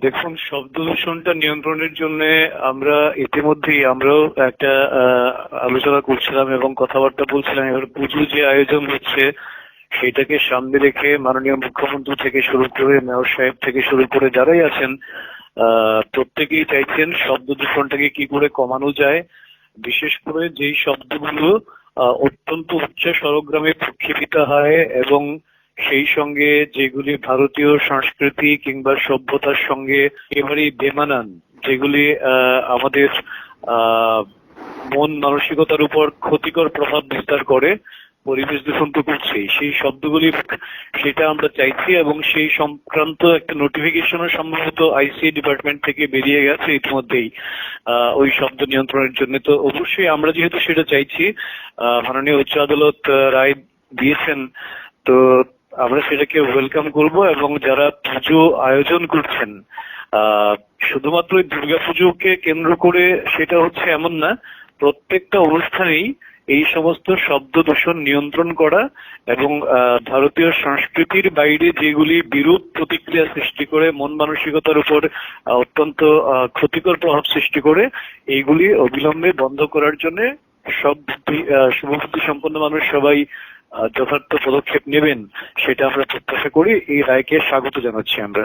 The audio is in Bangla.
দেখুন, শব্দ দূষণটা নিয়ন্ত্রণের জন্য আমরাও একটা আলোচনা করছিলাম এবং কথাবার্তা বলছিলাম। এবার পুজো যে আয়োজন হচ্ছে সেটাকে সামনে রেখে মাননীয় মুখ্যমন্ত্রী থেকে শুরু করে মেয়র সাহেব থেকে শুরু করে যারাই আছেন প্রত্যেকেই চাইছেন শব্দ দূষণটাকে কি করে কমানো যায়। বিশেষ করে যেই শব্দগুলো অত্যন্ত উচ্চ স্বরগ্রামে প্রক্ষেপিত হয় এবং সেই সঙ্গে যেগুলি ভারতীয় সংস্কৃতি কিংবা সভ্যতার সঙ্গে একেবারেই বেমানান, যেগুলি আমাদের মন মানসিকতার উপর ক্ষতিকর প্রভাব বিস্তার করে, পরিবেশ দূষণ তো করছেই, সেই শব্দগুলি সেটা আমরা চাইছি এবং সেই সংক্রান্ত একটা নোটিফিকেশনও সম্ভবত আইসিএ ডিপার্টমেন্ট থেকে বেরিয়ে গেছে ইতিমধ্যেই ওই শব্দ নিয়ন্ত্রণের জন্য। তো অবশ্যই আমরা যেহেতু সেটা চাইছি, মাননীয় উচ্চ আদালত রায় দিয়েছেন, তো আমরা সেটাকে ওয়েলকাম করব। এবং যারা পুজো আয়োজন করছেন, শুধুমাত্র দুর্গাপুজোকে কেন্দ্র করে সেটা হচ্ছে এমন না, প্রত্যেকটা অনুষ্ঠানেই এই সমস্ত শব্দ দূষণ নিয়ন্ত্রণ করা এবং ভারতীয় সংস্কৃতির বাইরে যেগুলি বিরূপ প্রতিক্রিয়া সৃষ্টি করে মন মানসিকতার উপর অত্যন্ত ক্ষতিকর প্রভাব সৃষ্টি করে, এইগুলি অবিলম্বে বন্ধ করার জন্য সব শুভবুদ্ধি সম্পন্ন মানুষ সবাই যথার্থ পদক্ষেপ নেবেন, সেটা আমরা প্রত্যাশা করি। এই রায়কে স্বাগত জানাচ্ছি আমরা।